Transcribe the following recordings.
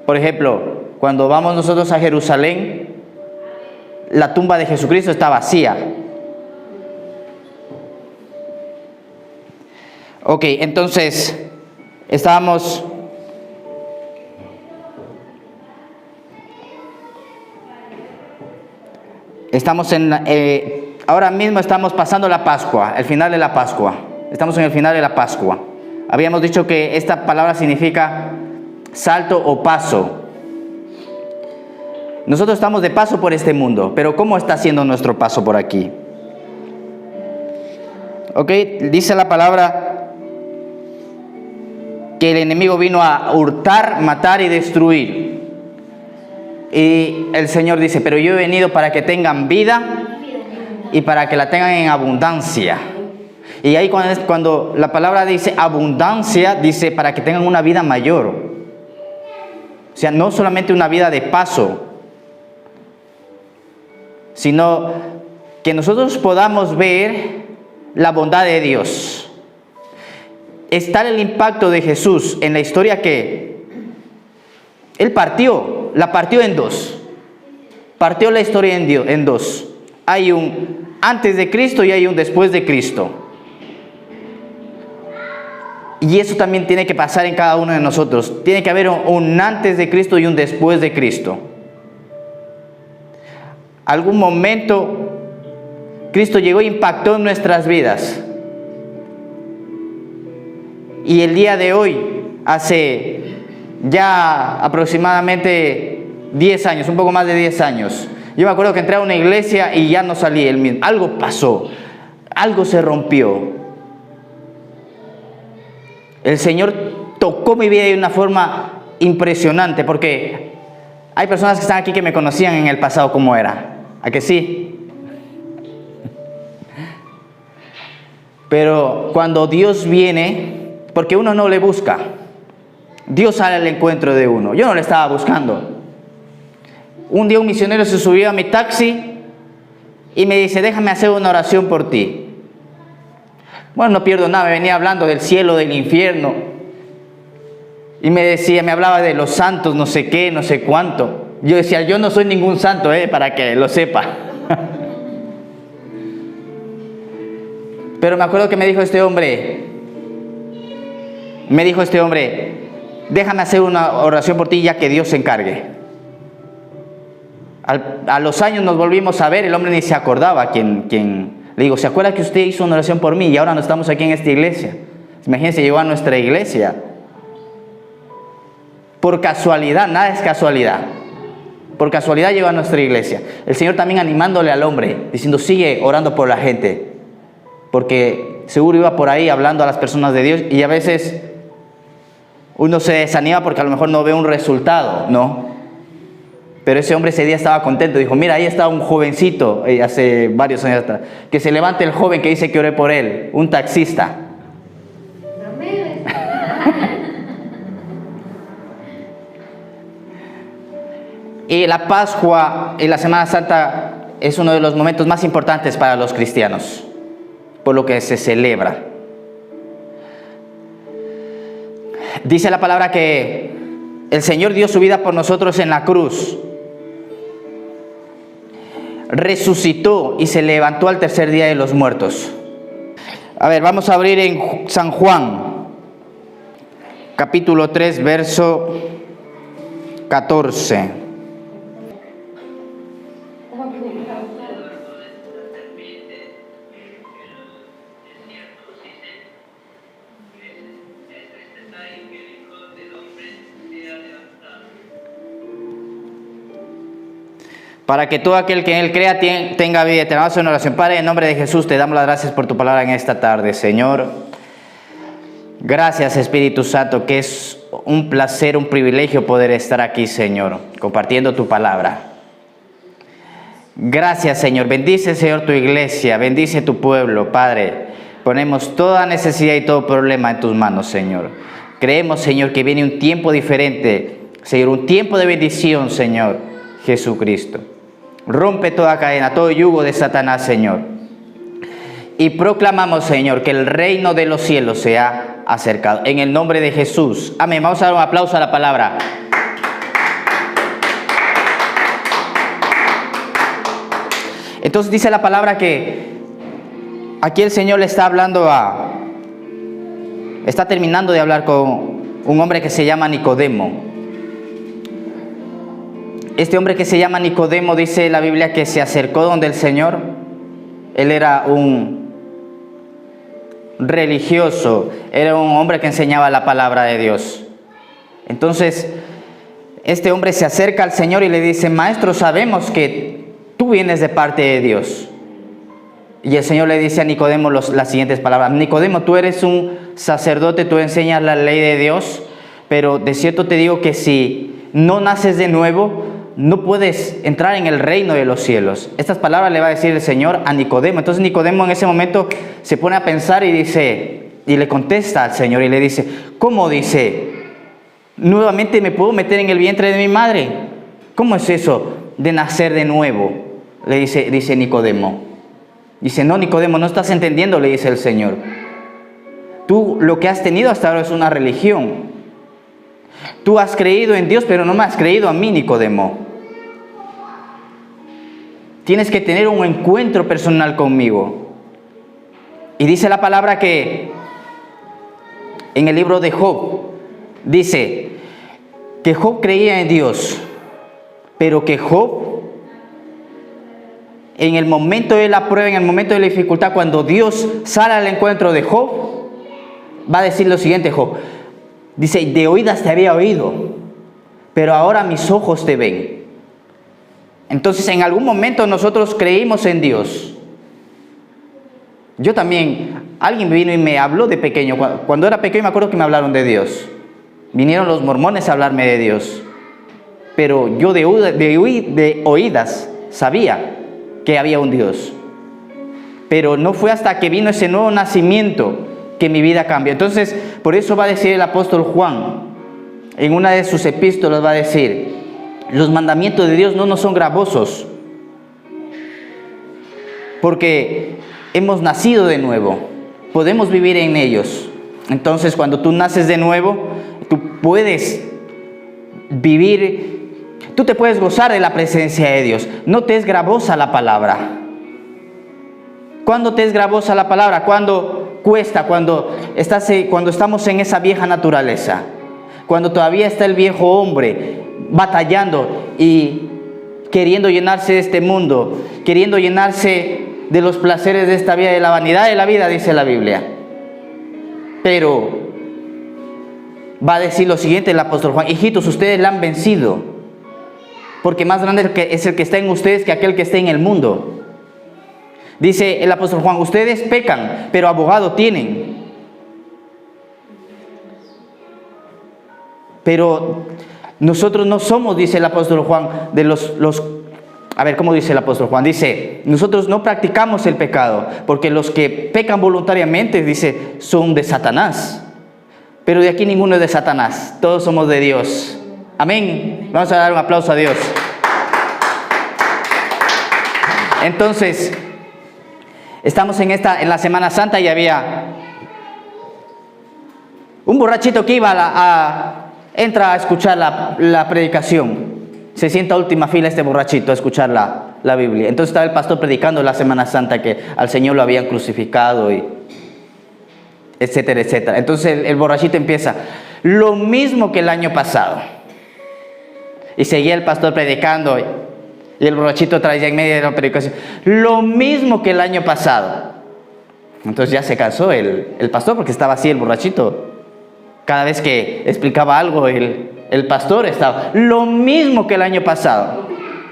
Por ejemplo, cuando vamos nosotros a Jerusalén, la tumba de Jesucristo está vacía. Ok, entonces, estamos ahora mismo estamos pasando la Pascua, el final de la Pascua. Estamos en el final de la Pascua. Habíamos dicho que esta palabra significa salto o paso. Nosotros estamos de paso por este mundo, pero ¿cómo está siendo nuestro paso por aquí? Ok, dice la palabra que el enemigo vino a hurtar, matar y destruir. Y el Señor dice, pero yo he venido para que tengan vida y para que la tengan en abundancia. Y ahí cuando la palabra dice abundancia, dice para que tengan una vida mayor. O sea, no solamente una vida de paso, sino que nosotros podamos ver la bondad de Dios. Es tal el impacto de Jesús en la historia que Él la partió en dos. Partió la historia en dos. Hay un antes de Cristo y hay un después de Cristo. Y eso también tiene que pasar en cada uno de nosotros. Tiene que haber un antes de Cristo y un después de Cristo. Algún momento Cristo llegó e impactó en nuestras vidas. Y el día de hoy, hace ya aproximadamente 10 años, un poco más de 10 años, yo me acuerdo que entré a una iglesia y ya no salí el mismo. Algo pasó, algo se rompió. El Señor tocó mi vida de una forma impresionante, porque hay personas que están aquí que me conocían en el pasado como era. ¿A que sí? Pero cuando Dios viene, porque uno no le busca, Dios sale al encuentro de uno. Yo no le estaba buscando. Un día un misionero se subió a mi taxi y me dice, déjame hacer una oración por ti. Bueno, no pierdo nada, me venía hablando del cielo, del infierno. Y me hablaba de los santos, no sé qué, no sé cuánto. Yo decía, yo no soy ningún santo, para que lo sepa. Pero me acuerdo que me dijo este hombre, déjame hacer una oración por ti ya que Dios se encargue. A los años nos volvimos a ver, el hombre ni se acordaba quién. Le digo, ¿se acuerda que usted hizo una oración por mí y ahora no estamos aquí en esta iglesia? Imagínense, llegó a nuestra iglesia. Por casualidad, nada es casualidad. Por casualidad llegó a nuestra iglesia. El Señor también animándole al hombre, diciendo, sigue orando por la gente. Porque seguro iba por ahí hablando a las personas de Dios y a veces uno se desanima porque a lo mejor no ve un resultado, ¿no? Pero ese hombre ese día estaba contento. Dijo, mira, ahí está un jovencito, hace varios años atrás. Que se levante el joven que dice que oré por él. Un taxista. Y la Pascua y la Semana Santa es uno de los momentos más importantes para los cristianos, por lo que se celebra. Dice la palabra que el Señor dio su vida por nosotros en la cruz. Resucitó y se levantó al tercer día de los muertos. A ver, vamos a abrir en San Juan, capítulo 3, verso 14. Para que todo aquel que en Él crea tenga vida eterna. Vamos a hacer una oración. Padre, en nombre de Jesús, te damos las gracias por tu palabra en esta tarde, Señor. Gracias, Espíritu Santo, que es un placer, un privilegio poder estar aquí, Señor, compartiendo tu palabra. Gracias, Señor. Bendice, Señor, tu iglesia. Bendice tu pueblo, Padre. Ponemos toda necesidad y todo problema en tus manos, Señor. Creemos, Señor, que viene un tiempo diferente, Señor, un tiempo de bendición, Señor Jesucristo. Rompe toda cadena, todo yugo de Satanás, Señor. Y proclamamos, Señor, que el reino de los cielos se ha acercado. En el nombre de Jesús. Amén. Vamos a dar un aplauso a la palabra. Entonces dice la palabra que aquí el Señor le está está terminando de hablar con un hombre que se llama Nicodemo. Este hombre que se llama Nicodemo, dice la Biblia, que se acercó donde el Señor. Él era un religioso, era un hombre que enseñaba la palabra de Dios. Entonces, este hombre se acerca al Señor y le dice: Maestro, sabemos que tú vienes de parte de Dios. Y el Señor le dice a Nicodemo las siguientes palabras: Nicodemo, tú eres un sacerdote, tú enseñas la ley de Dios, pero de cierto te digo que si no naces de nuevo, no puedes entrar en el reino de los cielos. Estas palabras le va a decir el Señor a Nicodemo. Entonces Nicodemo en ese momento se pone a pensar y le contesta al Señor y le dice: ¿cómo? Dice, ¿nuevamente me puedo meter en el vientre de mi madre? ¿Cómo es eso de nacer de nuevo? Le dice Nicodemo. Dice: no, Nicodemo, no estás entendiendo, le dice el Señor. Tú lo que has tenido hasta ahora es una religión. Tú has creído en Dios, pero no me has creído a mí, Nicodemo. Tienes que tener un encuentro personal conmigo. Y dice la palabra que en el libro de Job, dice que Job creía en Dios, pero que Job, en el momento de la prueba, en el momento de la dificultad, cuando Dios sale al encuentro de Job, va a decir lo siguiente: Job, dice, de oídas te había oído, pero ahora mis ojos te ven. Entonces, en algún momento nosotros creímos en Dios. Yo también, alguien vino y me habló de pequeño. Cuando era pequeño me acuerdo que me hablaron de Dios. Vinieron los mormones a hablarme de Dios. Pero yo de oídas sabía que había un Dios. Pero no fue hasta que vino ese nuevo nacimiento que mi vida cambió. Entonces, por eso va a decir el apóstol Juan, en una de sus epístolas va a decir: los mandamientos de Dios no nos son gravosos, porque hemos nacido de nuevo, podemos vivir en ellos. Entonces, cuando tú naces de nuevo, tú puedes vivir, tú te puedes gozar de la presencia de Dios. No te es gravosa la palabra. ¿Cuándo te es gravosa la palabra? Cuando cuesta, cuando estamos en esa vieja naturaleza, cuando todavía está el viejo hombre batallando y queriendo llenarse de este mundo, queriendo llenarse de los placeres de esta vida, de la vanidad de la vida, dice la Biblia. Pero va a decir lo siguiente el apóstol Juan: hijitos, ustedes la han vencido, porque más grande es el que está en ustedes que aquel que está en el mundo. Dice el apóstol Juan: ustedes pecan, pero abogado tienen. Pero nosotros no somos, dice el apóstol Juan, de a ver, ¿cómo dice el apóstol Juan? Dice: nosotros no practicamos el pecado, porque los que pecan voluntariamente, dice, son de Satanás. Pero de aquí ninguno es de Satanás, todos somos de Dios. Amén. Vamos a dar un aplauso a Dios. Entonces, estamos en la Semana Santa y había un borrachito que entra a escuchar la predicación. Se sienta a última fila este borrachito a escuchar la Biblia. Entonces estaba el pastor predicando la Semana Santa, que al Señor lo habían crucificado, y etcétera, etcétera. Entonces el borrachito empieza: lo mismo que el año pasado. Y seguía el pastor predicando, y el borrachito traía en medio de la predicación: lo mismo que el año pasado. Entonces ya se cansó el pastor, porque estaba así el borrachito. Cada vez que explicaba algo, el pastor estaba: lo mismo que el año pasado.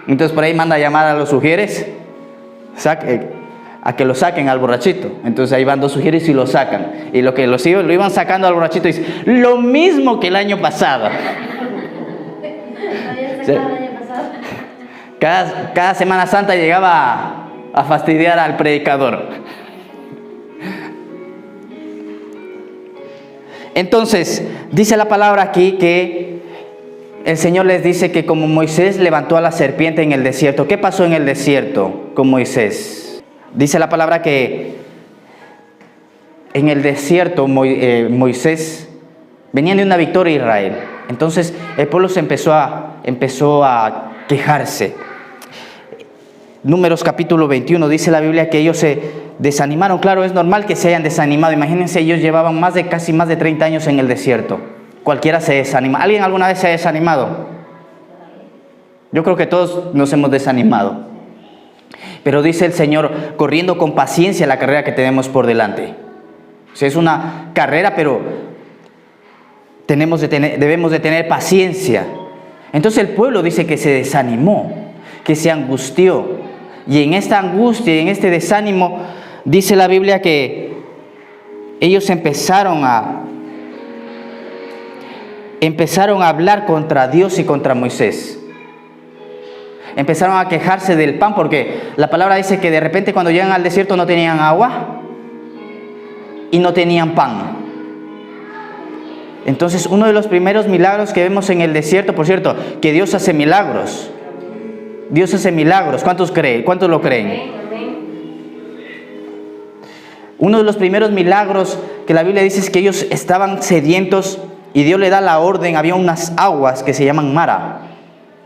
Entonces por ahí manda a llamar a los sugieres a que lo saquen al borrachito. Entonces ahí van dos sugieres y lo sacan. Y lo iban sacando al borrachito, dice: lo mismo que el año pasado. Sí. Cada Semana Santa llegaba a fastidiar al predicador. Entonces, dice la palabra aquí que el Señor les dice que como Moisés levantó a la serpiente en el desierto. ¿Qué pasó en el desierto con Moisés? Dice la palabra que en el desierto Moisés venía de una victoria Israel. Entonces el pueblo se empezó a quejarse. Números capítulo 21, dice la Biblia que ellos se desanimaron. Claro, es normal que se hayan desanimado. Imagínense, ellos llevaban casi más de 30 años en el desierto. Cualquiera se desanima. ¿Alguien alguna vez se ha desanimado? Yo creo que todos nos hemos desanimado. Pero dice el Señor, corriendo con paciencia la carrera que tenemos por delante. O sea, es una carrera, pero debemos de tener paciencia. Entonces el pueblo dice que se desanimó, que se angustió. Y en esta angustia y en este desánimo, dice la Biblia que ellos empezaron a hablar contra Dios y contra Moisés. Empezaron a quejarse del pan, porque la palabra dice que de repente cuando llegan al desierto no tenían agua y no tenían pan. Entonces, uno de los primeros milagros que vemos en el desierto, por cierto, que Dios hace milagros. Dios hace milagros. ¿Cuántos creen? ¿Cuántos lo creen? Uno de los primeros milagros que la Biblia dice es que ellos estaban sedientos y Dios le da la orden. Había unas aguas que se llaman Mara,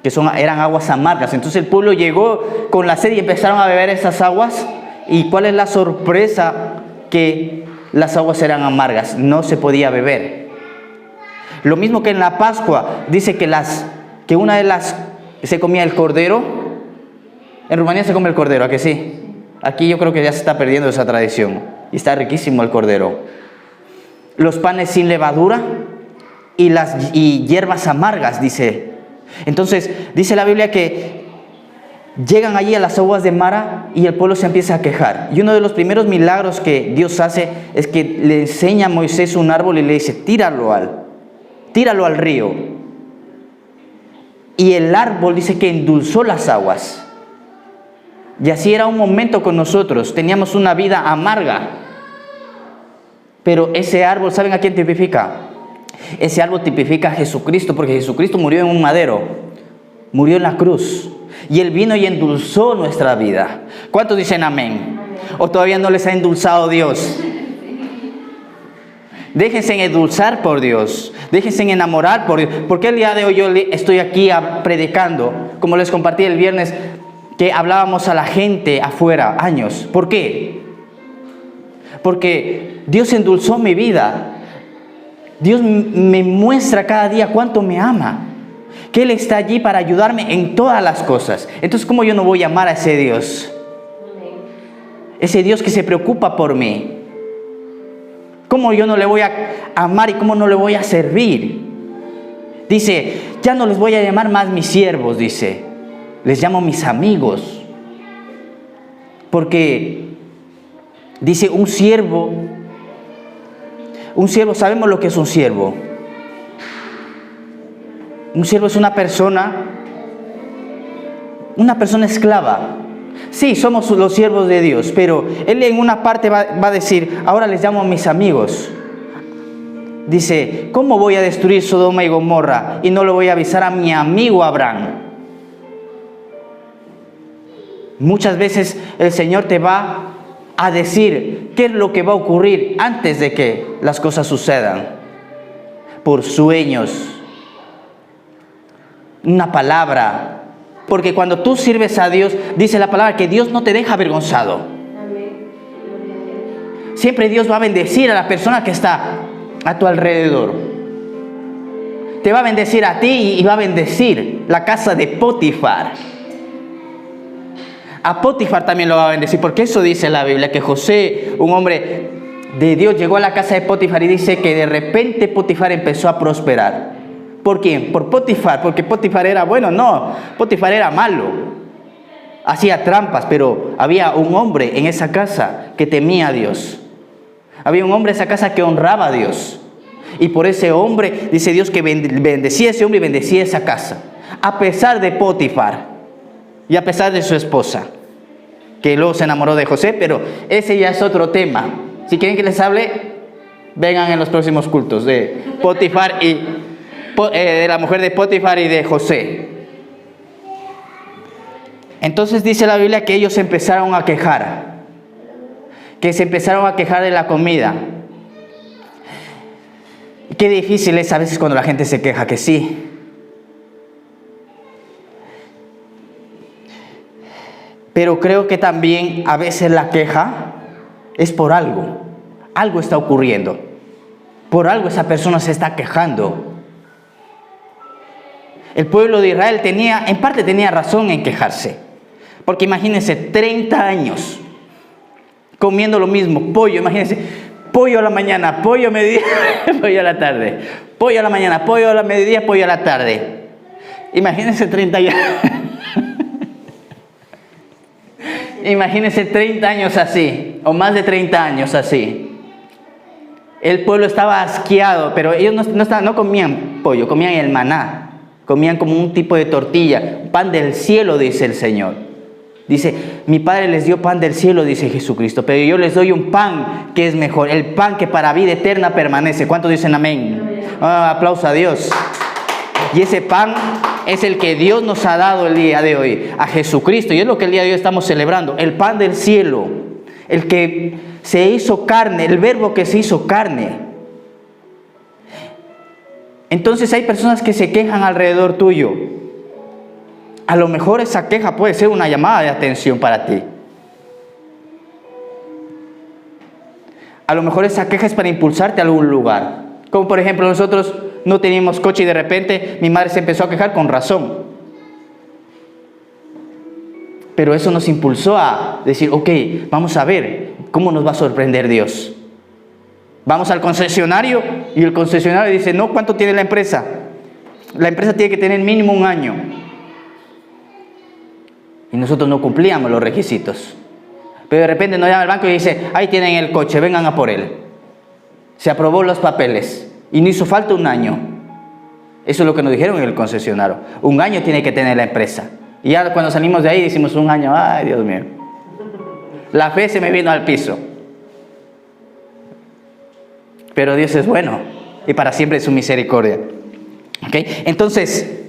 que eran aguas amargas. Entonces el pueblo llegó con la sed y empezaron a beber esas aguas. ¿Y cuál es la sorpresa? Que las aguas eran amargas, no se podía beber. Lo mismo que en la Pascua, dice que una de las se comía el cordero. En Rumanía se come el cordero, ¿a que sí? Aquí yo creo que ya se está perdiendo esa tradición. Y está riquísimo el cordero. Los panes sin levadura y hierbas amargas, dice. Entonces, dice la Biblia que llegan allí a las aguas de Mara y el pueblo se empieza a quejar. Y uno de los primeros milagros que Dios hace es que le enseña a Moisés un árbol y le dice, tíralo al río. Y el árbol dice que endulzó las aguas. Y así era un momento con nosotros. Teníamos una vida amarga. Pero ese árbol, ¿saben a quién tipifica? Ese árbol tipifica a Jesucristo, porque Jesucristo murió en un madero. Murió en la cruz. Y Él vino y endulzó nuestra vida. ¿Cuántos dicen amén? ¿O todavía no les ha endulzado Dios? Déjense endulzar por Dios. Déjense enamorar por Dios. Porque el día de hoy yo estoy aquí predicando, como les compartí el viernes, que hablábamos a la gente afuera, años. ¿Por qué? Porque Dios endulzó mi vida. Dios me muestra cada día cuánto me ama. Que Él está allí para ayudarme en todas las cosas. Entonces, ¿cómo yo no voy a amar a ese Dios? Ese Dios que se preocupa por mí. ¿Cómo yo no le voy a amar y cómo no le voy a servir? Dice, ya no les voy a llamar más mis siervos, dice. Les llamo mis amigos. Porque, dice, un siervo, ¿sabemos lo que es un siervo? Un siervo es una persona esclava. Sí, somos los siervos de Dios, pero Él en una parte va a decir, ahora les llamo a mis amigos. Dice, ¿cómo voy a destruir Sodoma y Gomorra y no le voy a avisar a mi amigo Abraham? Muchas veces el Señor te va a decir qué es lo que va a ocurrir antes de que las cosas sucedan. Por sueños, una palabra. Porque cuando tú sirves a Dios, dice la palabra que Dios no te deja avergonzado. Siempre Dios va a bendecir a la persona que está a tu alrededor. Te va a bendecir a ti y va a bendecir la casa de Potifar. A Potifar también lo va a bendecir, porque eso dice la Biblia, que José, un hombre de Dios, llegó a la casa de Potifar y dice que de repente Potifar empezó a prosperar. ¿Por quién? Por Potifar, porque Potifar era bueno. No, Potifar era malo. Hacía trampas, pero había un hombre en esa casa que temía a Dios. Había un hombre en esa casa que honraba a Dios. Y por ese hombre, dice Dios que bendecía a ese hombre y bendecía esa casa. A pesar de Potifar y a pesar de su esposa, que luego se enamoró de José, pero ese ya es otro tema. Si quieren que les hable, vengan en los próximos cultos de Potifar y de la mujer de Potifar y de José. Entonces dice la Biblia que ellos empezaron a quejar, que se empezaron a quejar de la comida. Qué difícil es a veces cuando la gente se queja, que sí. Pero creo que también a veces la queja es por algo. Algo está ocurriendo. Por algo esa persona se está quejando. El pueblo de Israel en parte tenía razón en quejarse. Porque imagínense, 30 años comiendo lo mismo, pollo, imagínense, pollo a la mañana, pollo a mediodía, pollo a la tarde, pollo a la mañana, pollo a la mediodía, pollo a la tarde. Imagínense 30 años. Imagínense 30 años así, o más de 30 años así. El pueblo estaba asqueado, pero ellos no comían pollo, comían el maná. Comían como un tipo de tortilla, pan del cielo, dice el Señor. Dice, mi Padre les dio pan del cielo, dice Jesucristo, pero yo les doy un pan que es mejor, el pan que para vida eterna permanece. ¿Cuántos dicen amén? Aplauso a Dios. Y ese pan es el que Dios nos ha dado el día de hoy, a Jesucristo. Y es lo que el día de hoy estamos celebrando, el pan del cielo, el que se hizo carne, el verbo que se hizo carne. Entonces hay personas que se quejan alrededor tuyo. A lo mejor esa queja puede ser una llamada de atención para ti. A lo mejor esa queja es para impulsarte a algún lugar. Como por ejemplo nosotros no teníamos coche y de repente mi madre se empezó a quejar con razón. Pero eso nos impulsó a decir, ok, vamos a ver cómo nos va a sorprender Dios. Vamos al concesionario y el concesionario dice, no, ¿cuánto tiene la empresa? La empresa tiene que tener mínimo 1 año. Y nosotros no cumplíamos los requisitos. Pero de repente nos llama el banco y dice, ahí tienen el coche, vengan a por él. Se aprobó los papeles y no hizo falta 1 año. Eso es lo que nos dijeron en el concesionario. 1 año tiene que tener la empresa. Y ya cuando salimos de ahí decimos 1 año, ay Dios mío. La fe se me vino al piso. Pero Dios es bueno y para siempre es su misericordia. ¿Okay? Entonces,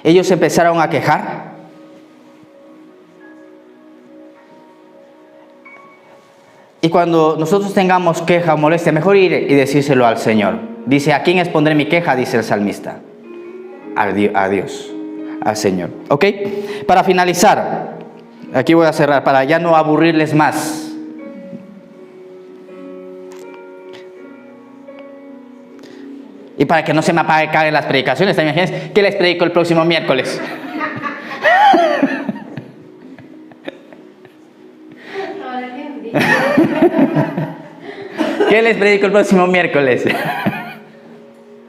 ellos empezaron a quejar. Y cuando nosotros tengamos queja o molestia, mejor ir y decírselo al Señor. Dice, ¿a quién expondré mi queja? Dice el salmista. A Dios, al Señor. ¿Ok? Para finalizar, aquí voy a cerrar para ya no aburrirles más. Y para que no se me apaguen las predicaciones, ¿te imaginas? ¿Qué les predico el próximo miércoles? ¿Qué les predico el próximo miércoles?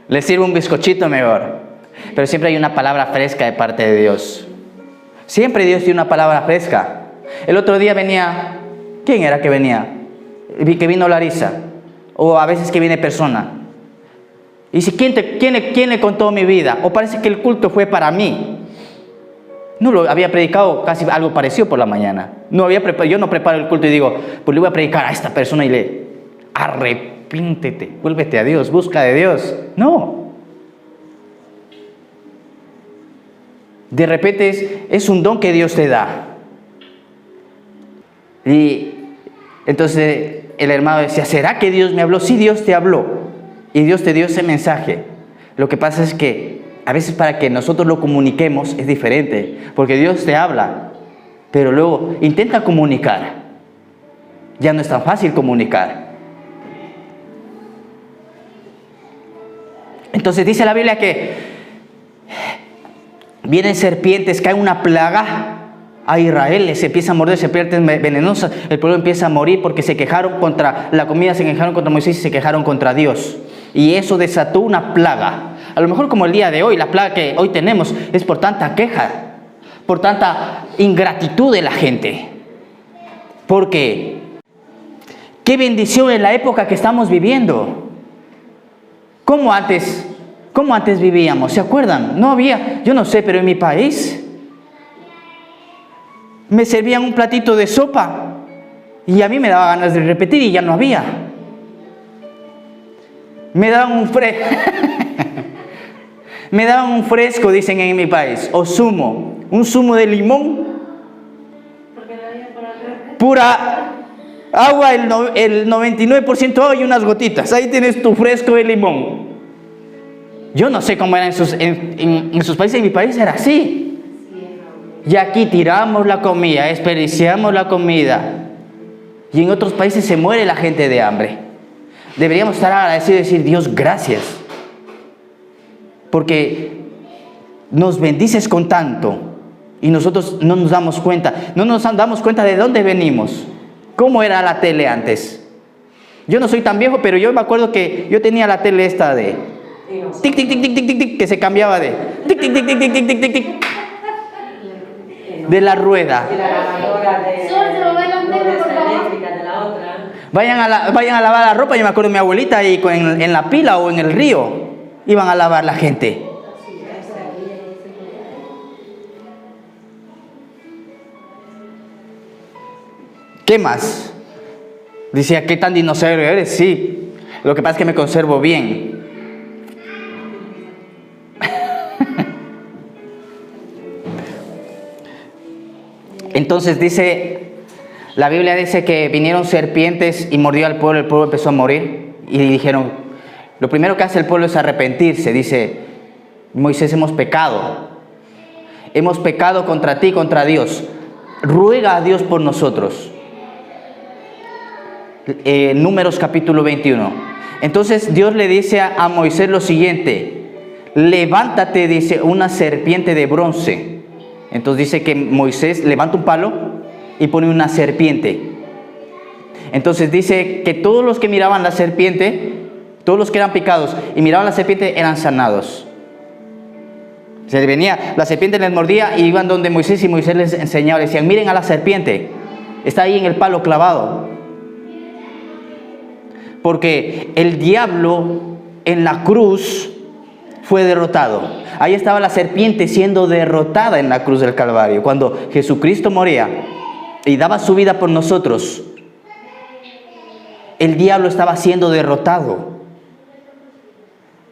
Les sirvo un bizcochito mejor. Pero siempre hay una palabra fresca de parte de Dios. Siempre Dios tiene una palabra fresca. El otro día venía, ¿quién era que venía? Que vino Larisa. O a veces que viene persona. Y dice, ¿quién le contó mi vida? O parece que el culto fue para mí. No lo había predicado casi algo parecido por la mañana. Yo no preparo el culto y digo, pues le voy a predicar a esta persona y le arrepíntete, vuélvete a Dios, busca de Dios. No. De repente es un don que Dios te da. Y entonces el hermano decía, ¿será que Dios me habló? Sí, Dios te habló. Y Dios te dio ese mensaje. Lo que pasa es que a veces para que nosotros lo comuniquemos es diferente. Porque Dios te habla, pero luego intenta comunicar. Ya no es tan fácil comunicar. Entonces dice la Biblia que vienen serpientes, cae una plaga a Israel, les empieza a morder serpientes venenosas. El pueblo empieza a morir porque se quejaron contra la comida, se quejaron contra Moisés y se quejaron contra Dios. Y eso desató una plaga. A lo mejor como el día de hoy, la plaga que hoy tenemos es por tanta queja, por tanta ingratitud de la gente. Porque qué bendición en la época que estamos viviendo. ¿Cómo antes vivíamos? ¿Se acuerdan? No había, yo no sé, pero en mi país me servían un platito de sopa y a mí me daba ganas de repetir y ya no había. Me daban un fresco, dicen en mi país, o zumo, un zumo de limón, pura agua, el 99% agua y unas gotitas. Ahí tienes tu fresco de limón. Yo no sé cómo era en sus países, en mi país era así. Y aquí tiramos la comida, desperdiciamos la comida. Y en otros países se muere la gente de hambre. Deberíamos estar agradecidos y decir, Dios, gracias. Porque nos bendices con tanto. Y nosotros no nos damos cuenta. No nos damos cuenta de dónde venimos. ¿Cómo era la tele antes? Yo no soy tan viejo, pero yo me acuerdo que yo tenía la tele esta de tic, tic, tic, tic, tic, tic, tic, que se cambiaba de tic, tic, tic, tic, tic, tic, tic, tic, tic, de la rueda. Vayan a lavar la ropa. Yo me acuerdo de mi abuelita y en la pila o en el río iban a lavar la gente. ¿Qué más? Decía, ¿qué tan dinosaurio eres? Sí, lo que pasa es que me conservo bien. Entonces dice, la Biblia dice que vinieron serpientes y mordió al pueblo, el pueblo empezó a morir. Y dijeron, lo primero que hace el pueblo es arrepentirse. Dice, Moisés, hemos pecado contra ti, contra Dios. Ruega a Dios por nosotros. Números capítulo 21. Entonces Dios le dice a Moisés lo siguiente: levántate, dice, una serpiente de bronce. Entonces dice que Moisés levanta un palo y pone una serpiente. Entonces dice que todos los que miraban la serpiente, todos los que eran picados y miraban la serpiente, eran sanados. Se venía, la serpiente les mordía y iban donde Moisés, y Moisés les enseñaba, les decían, miren a la serpiente, está ahí en el palo clavado. Porque el diablo en la cruz fue derrotado. Ahí estaba la serpiente siendo derrotada en la cruz del Calvario. Cuando Jesucristo moría y daba su vida por nosotros, el diablo estaba siendo derrotado.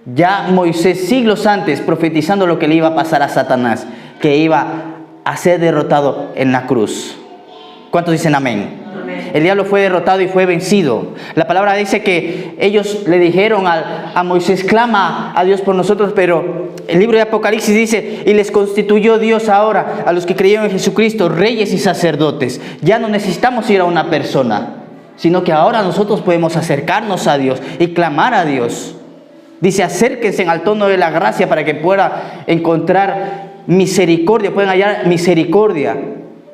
Ya Moisés, siglos antes, profetizando lo que le iba a pasar a Satanás, que iba a ser derrotado en la cruz. ¿Cuántos dicen amén? El diablo fue derrotado y fue vencido. La palabra dice que ellos le dijeron a Moisés, clama a Dios por nosotros, pero el libro de Apocalipsis dice, y les constituyó Dios ahora a los que creyeron en Jesucristo, reyes y sacerdotes. Ya no necesitamos ir a una persona, sino que ahora nosotros podemos acercarnos a Dios y clamar a Dios. Dice, acérquense al trono de la gracia para que pueda encontrar misericordia, puedan hallar misericordia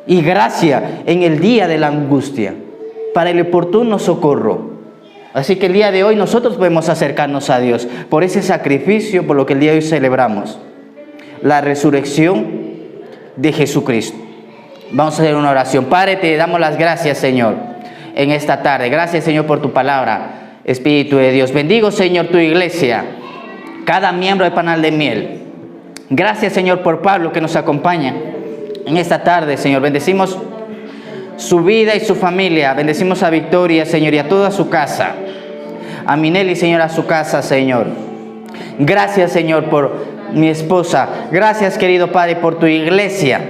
y gracia en el día de la angustia, para el oportuno socorro. Así que el día de hoy nosotros podemos acercarnos a Dios por ese sacrificio, por lo que el día de hoy celebramos, la resurrección de Jesucristo. Vamos a hacer una oración. Padre, te damos las gracias, Señor, en esta tarde. Gracias, Señor, por tu palabra, Espíritu de Dios. Bendigo, Señor, tu iglesia, cada miembro de Panal de Miel. Gracias, Señor, por Pablo que nos acompaña en esta tarde, Señor. Bendecimos su vida y su familia. Bendecimos a Victoria, Señor, y a toda su casa. A Minelli, Señor, a su casa, Señor. Gracias, Señor, por mi esposa. Gracias, querido Padre, por tu iglesia.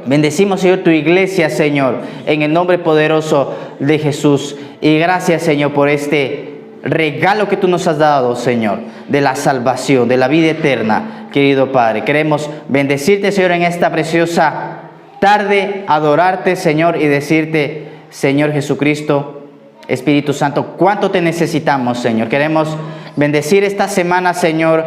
Bendecimos, Señor, tu iglesia, Señor, en el nombre poderoso de Jesús. Y gracias, Señor, por este regalo que tú nos has dado, Señor, de la salvación, de la vida eterna, querido Padre. Queremos bendecirte, Señor, en esta preciosa tarde, adorarte, Señor, y decirte, Señor Jesucristo, Espíritu Santo, cuánto te necesitamos, Señor. Queremos bendecir esta semana, Señor,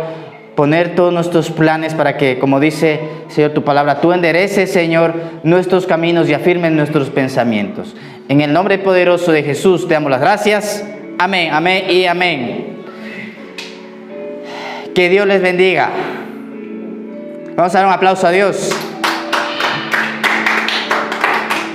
poner todos nuestros planes para que, como dice, Señor, tu palabra, tú endereces, Señor, nuestros caminos y afirmes nuestros pensamientos. En el nombre poderoso de Jesús te damos las gracias. Amén, amén y amén. Que Dios les bendiga. Vamos a dar un aplauso a Dios.